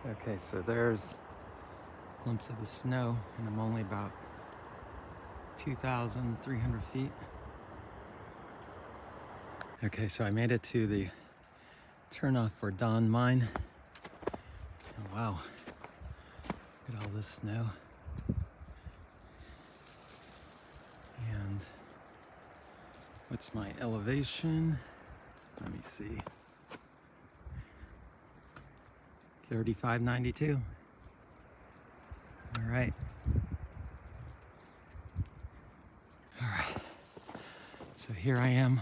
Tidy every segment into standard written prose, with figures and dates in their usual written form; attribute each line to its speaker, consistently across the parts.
Speaker 1: Okay, so there's a glimpse of the snow, and I'm only about 2,300 feet. Okay, so I made it to the turnoff for Don Mine. Oh, wow, look at all this snow. And what's my elevation? Let me see. 3592. All right. So here I am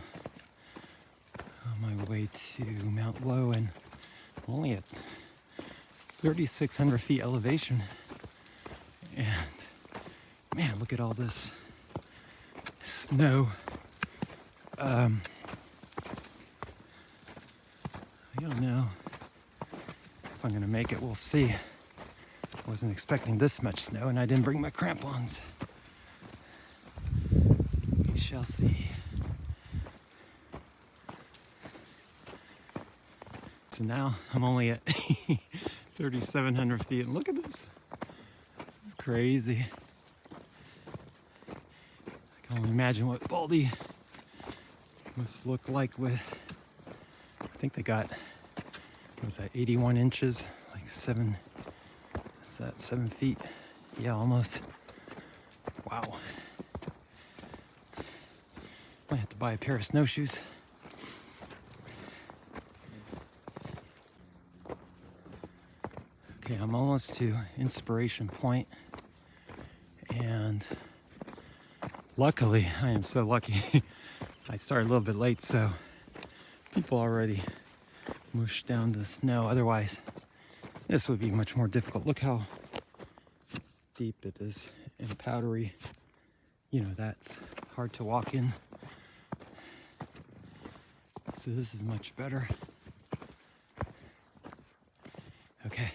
Speaker 1: on my way to Mt Lowe, and I'm only at 3,600 feet elevation. And man, look at all this snow. I don't know if I'm gonna make it. We'll see. I wasn't expecting this much snow, and I didn't bring my crampons. We shall see. So now I'm only at 3,700 feet, and look at this. This is crazy. I can only imagine what Baldy must look like with, I think they got, what was that, 81 inches, like 7, what's that, 7 feet? Yeah, almost. Wow. Might have to buy a pair of snowshoes. Okay, I'm almost to Inspiration Point, and luckily, I am so lucky. I started a little bit late, so people already mushed down the snow. Otherwise, this would be much more difficult. Look how deep it is and powdery. You know, that's hard to walk in. So this is much better. Okay.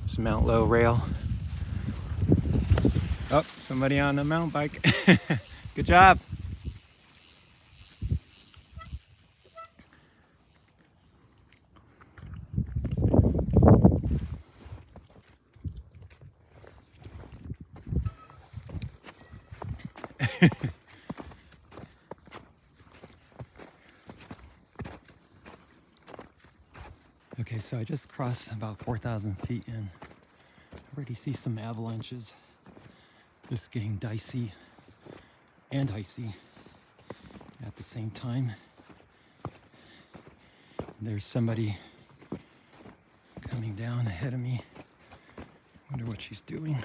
Speaker 1: There's Mt Lowe rail. Oh, somebody on a mountain bike. Good job. Okay, so I just crossed about 4,000 feet, and I already see some avalanches. This is getting dicey and icy at the same time. There's somebody coming down ahead of me. Wonder what she's doing.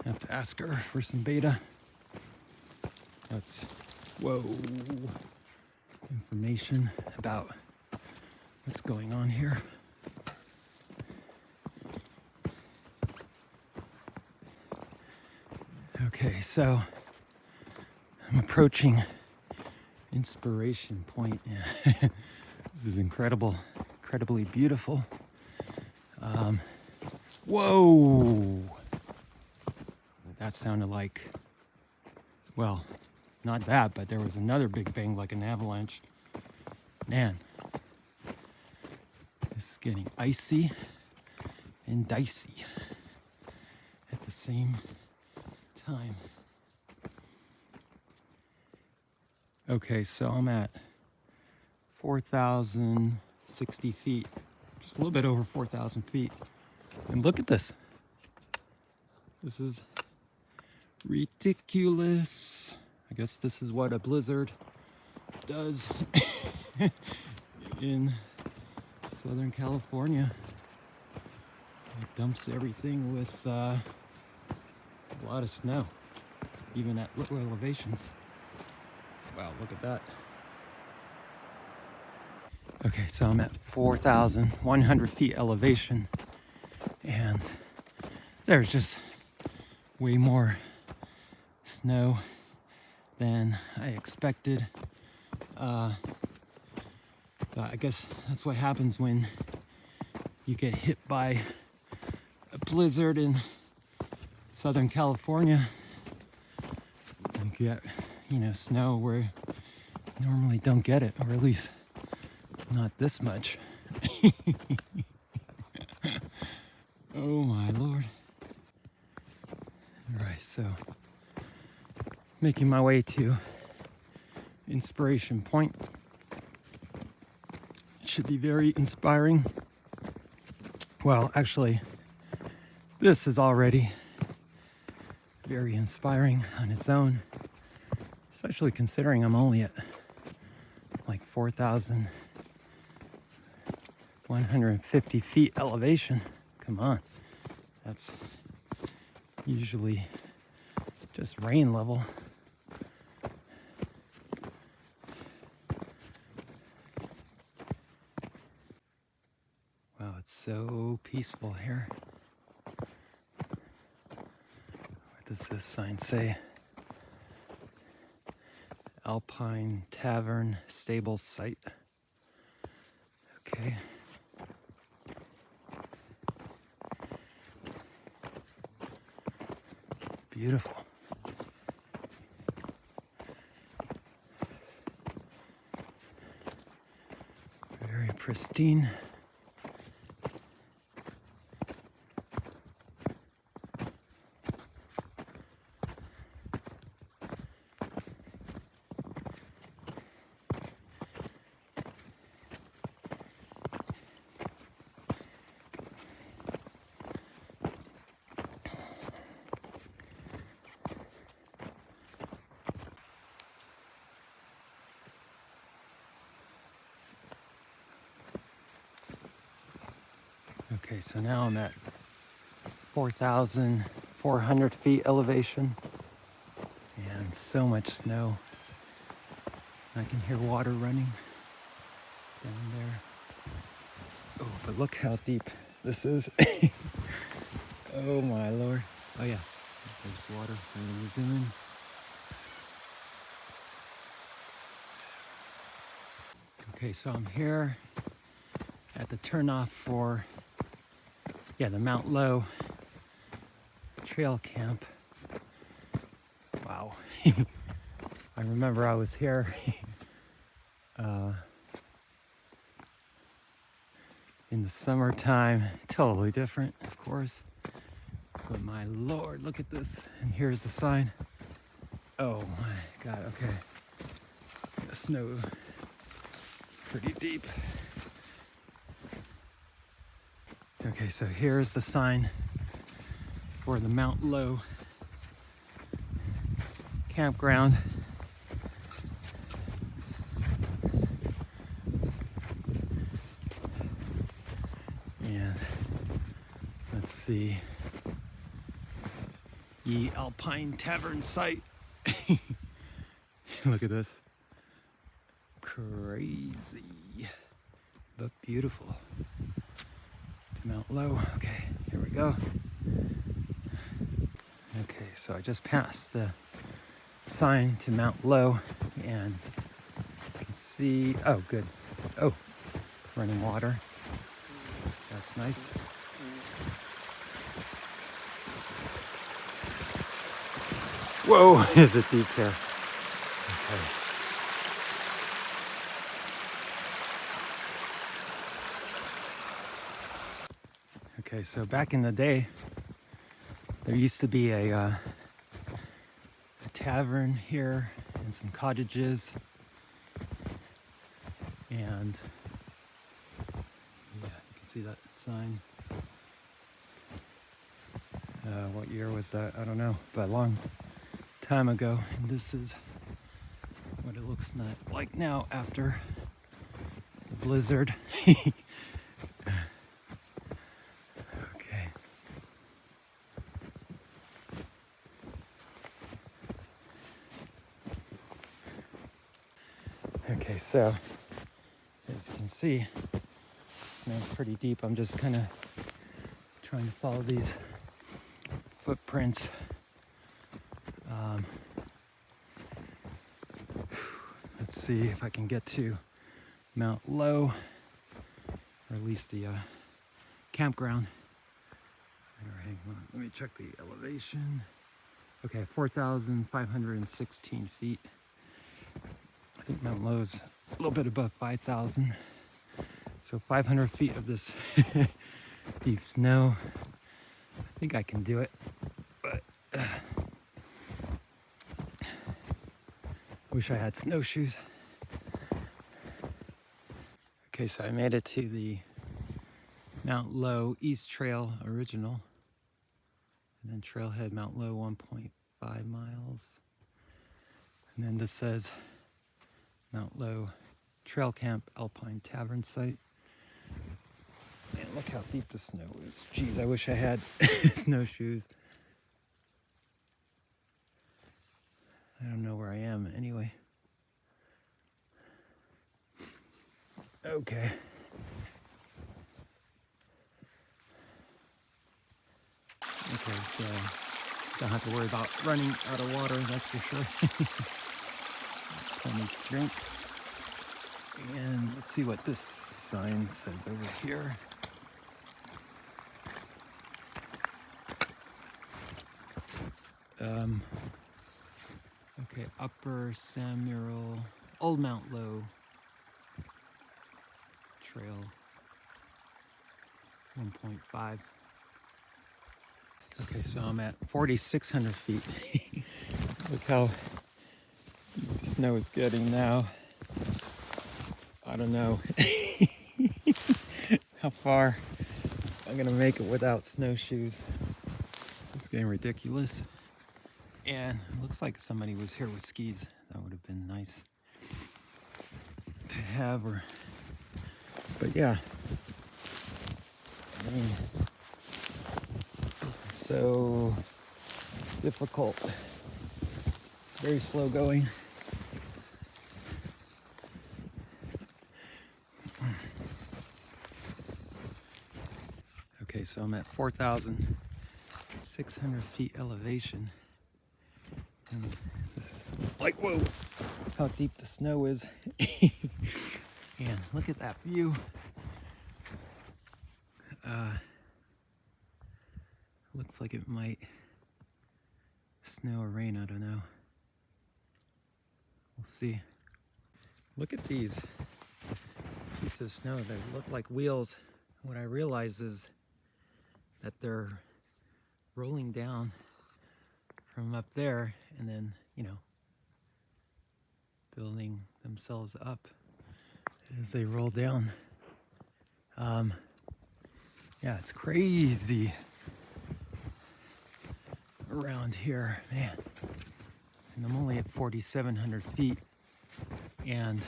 Speaker 1: I have to ask her for some beta. That's, whoa, information about what's going on here. Okay, so I'm approaching Inspiration Point. This is incredibly beautiful. Whoa! That sounded like, well, not that, but there was another big bang like an avalanche. Man, this is getting icy and dicey at the same time. Okay, so I'm at 4,060 feet, just a little bit over 4,000 feet. And look at this. This is ridiculous. I guess this is what a blizzard does in Southern California. It dumps everything with a lot of snow, even at low elevations. Wow, look at that. Okay, so I'm at 4,100 feet elevation, and there's just way more snow than I expected. But I guess that's what happens when you get hit by a blizzard in Southern California. You get, snow where Normally don't get it, or at least not this much. Oh my Lord. All right, so making my way to Inspiration Point. It should be very inspiring. Well, actually, this is already very inspiring on its own, especially considering I'm only at like 4,150 feet elevation. Come on, that's usually just rain level. Wow, it's so peaceful here. What does this sign say? Alpine Tavern stable site. Okay. Beautiful. Very pristine. Okay, so now I'm at 4,400 feet elevation and so much snow. I can hear water running down there. Oh, but look how deep this is. Oh my Lord. Oh yeah, there's water. I'm gonna zoom in. Okay, so I'm here at the turnoff for the Mt Lowe trail camp. Wow. I remember I was here in the summertime. Totally different, of course. But my Lord, look at this. And here's the sign. Oh my God, okay. The snow is pretty deep. Okay, so here's the sign for the Mt Lowe campground. And let's see, the Alpine Tavern site. Look at this. Crazy, but beautiful. To Mt Lowe. Okay, here we go. Okay, so I just passed the sign to Mt Lowe and I can see, oh good, oh, running water. That's nice. Whoa, is it deep here? Okay. Okay, so back in the day, there used to be a tavern here and some cottages, and yeah, you can see that sign. What year was that? I don't know, but a long time ago. And this is what it looks like now after the blizzard. Okay. Okay, so as you can see, snow's pretty deep. I'm just kind of trying to follow these footprints. Let's see if I can get to Mt Lowe, or at least the campground. All right, hang on. Let me check the elevation. Okay, 4,516 feet. think Mt Lowe's a little bit above 5,000. So 500 feet of this deep snow. I think I can do it, but wish I had snowshoes. Okay, so I made it to the Mt Lowe East Trail original, and then trailhead Mt Lowe 1.5 miles. And then this says Mt Lowe Trail Camp Alpine Tavern site. Man, look how deep the snow is. Geez, I wish I had snowshoes. I don't know where I am anyway. Okay. Okay, so don't have to worry about running out of water, that's for sure. Plenty to drink. And let's see what this sign says over here. Okay, Upper Sam Merrill, Old Mt Lowe Trail 1.5. Okay, so I'm at 4,600 feet. Look how deep the snow is getting now. I don't know how far I'm gonna make it without snowshoes. It's getting ridiculous. And it looks like somebody was here with skis. That would have been nice to have. But yeah, I mean, this is so difficult. Very slow going. Okay, so I'm at 4,600 feet elevation. And this is like, whoa, how deep the snow is. And look at that view. Looks like it might snow or rain, I don't know. We'll see. Look at these pieces of snow. They look like wheels. What I realize is that they're rolling down from up there and then, you know, building themselves up as they roll down. Yeah, it's crazy around here, man. And I'm only at 4,700 feet. And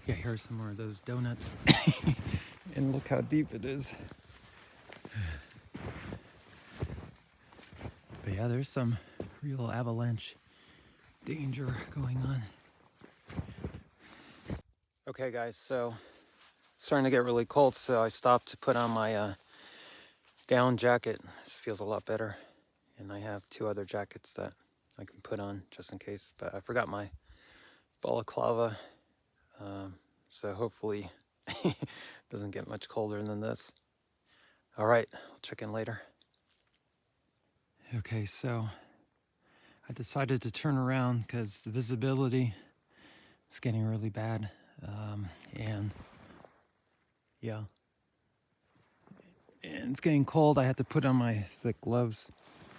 Speaker 1: yeah, here's some more of those donuts. And look how deep it is. But yeah, there's some real avalanche danger going on. Okay guys, so it's starting to get really cold, so I stopped to put on my down jacket. This feels a lot better. And I have 2 other jackets that I can put on just in case, but I forgot my balaclava. So hopefully it doesn't get much colder than this. All right, I'll check in later. Okay, so I decided to turn around because the visibility is getting really bad. And yeah, and it's getting cold. I had to put on my thick gloves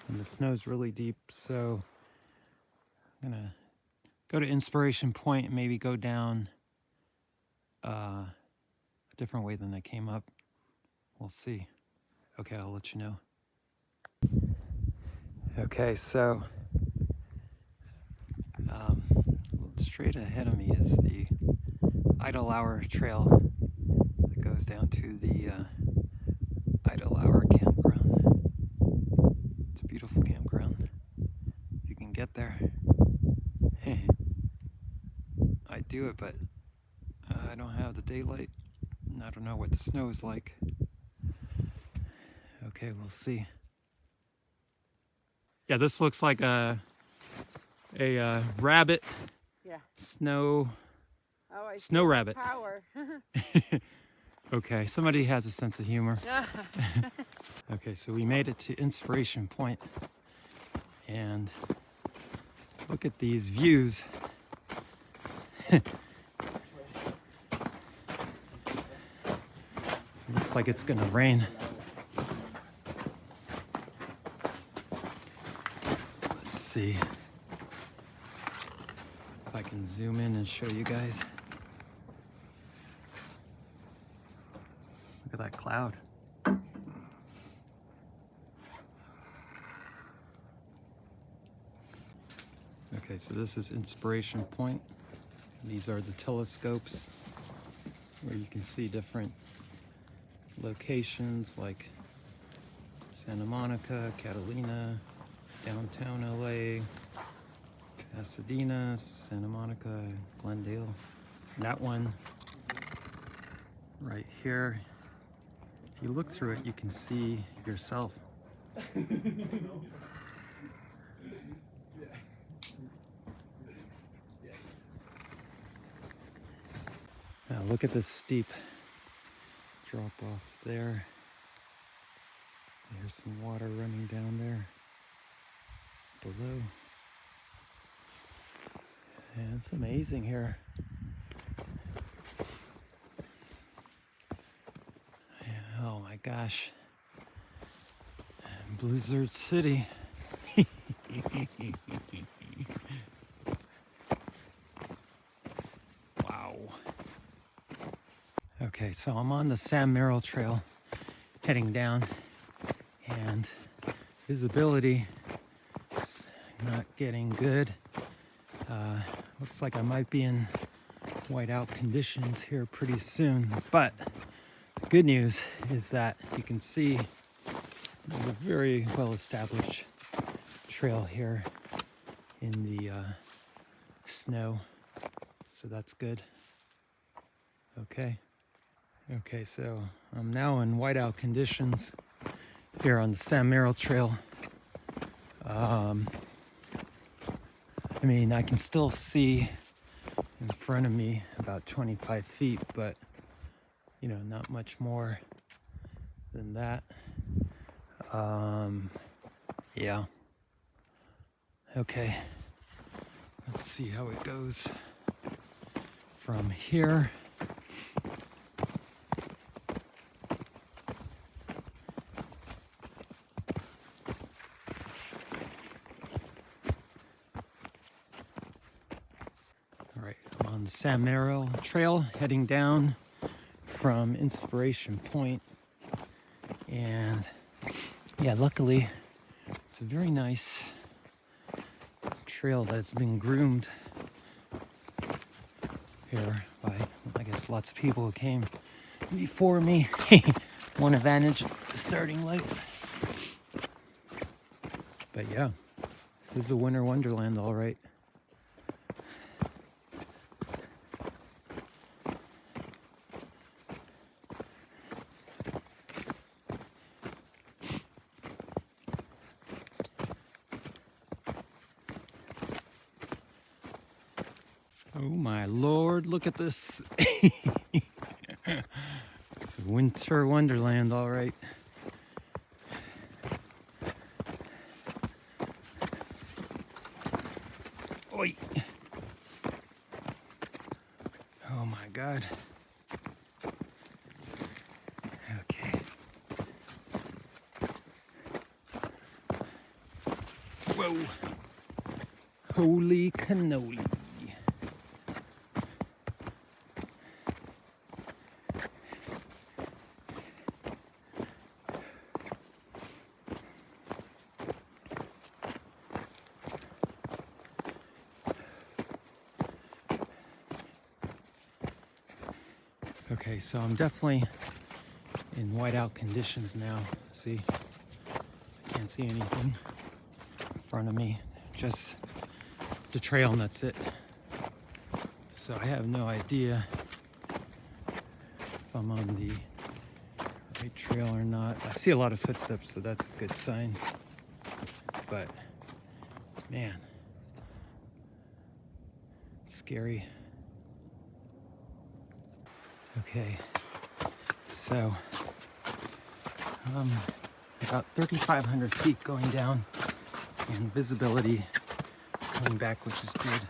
Speaker 1: and the snow's really deep. So I'm gonna go to Inspiration Point and maybe go down a different way than I came up. We'll see. Okay, I'll let you know. Okay, so straight ahead of me is the Idle Hour Trail that goes down to the Idle Hour campground. It's a beautiful campground. You can get there. I do it, but I don't have the daylight, and I don't know what the snow is like. Okay, we'll see. Yeah, this looks like a rabbit.
Speaker 2: Yeah.
Speaker 1: Snow
Speaker 2: Snow
Speaker 1: rabbit.
Speaker 2: Power.
Speaker 1: Okay, somebody has a sense of humor. Okay, so we made it to Inspiration Point, and look at these views. Looks like it's gonna rain. Let's see if I can zoom in and show you guys. Look at that cloud. Okay, so this is Inspiration Point. These are the telescopes where you can see different locations like Santa Monica, Catalina, downtown LA, Pasadena, Santa Monica, Glendale. That one right here, if you look through it, you can see yourself. Now look at this steep drop off there. There's some water running down there below. And it's amazing here. Oh my gosh. Blizzard City. Wow. Okay, so I'm on the Sam Merrill Trail heading down, and visibility is not getting good. Looks like I might be in whiteout conditions here pretty soon, but the good news is that you can see there's a very well established trail here in the snow, so that's good. Okay, so I'm now in whiteout conditions here on the Sam Merrill Trail. I mean, I can still see in front of me about 25 feet, but you know, not much more than that. Yeah. Okay. Let's see how it goes from here. All right, I'm on the Sam Merrill Trail heading down from Inspiration Point, and yeah, luckily it's a very nice trail that's been groomed here by, I guess, lots of people who came before me. One advantage of the starting light. But yeah, this is a winter wonderland, all right. Oh my Lord, look at this. It's a winter wonderland, all right. Oi. Oh my God. Okay. Whoa. Holy cannoli. Okay, so I'm definitely in whiteout conditions now. See, I can't see anything in front of me, just the trail, and that's it. So I have no idea if I'm on the right trail or not. I see a lot of footsteps, so that's a good sign. But man, it's scary. Okay, so about 3,500 feet going down, and visibility coming back, which is good.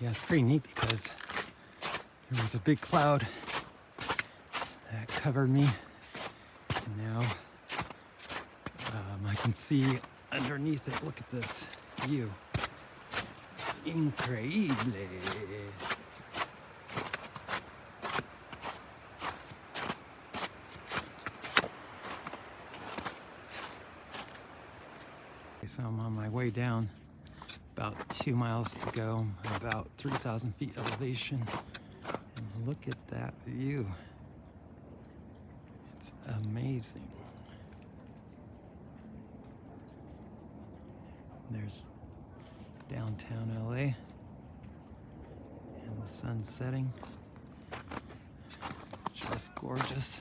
Speaker 1: yeah, it's pretty neat because there was a big cloud that covered me, and now I can see underneath it. Look at this view. Increíble. So I'm on my way down, about 2 miles to go, about 3,000 feet elevation, and look at that view. It's amazing. There's downtown LA and the sun setting. Just gorgeous.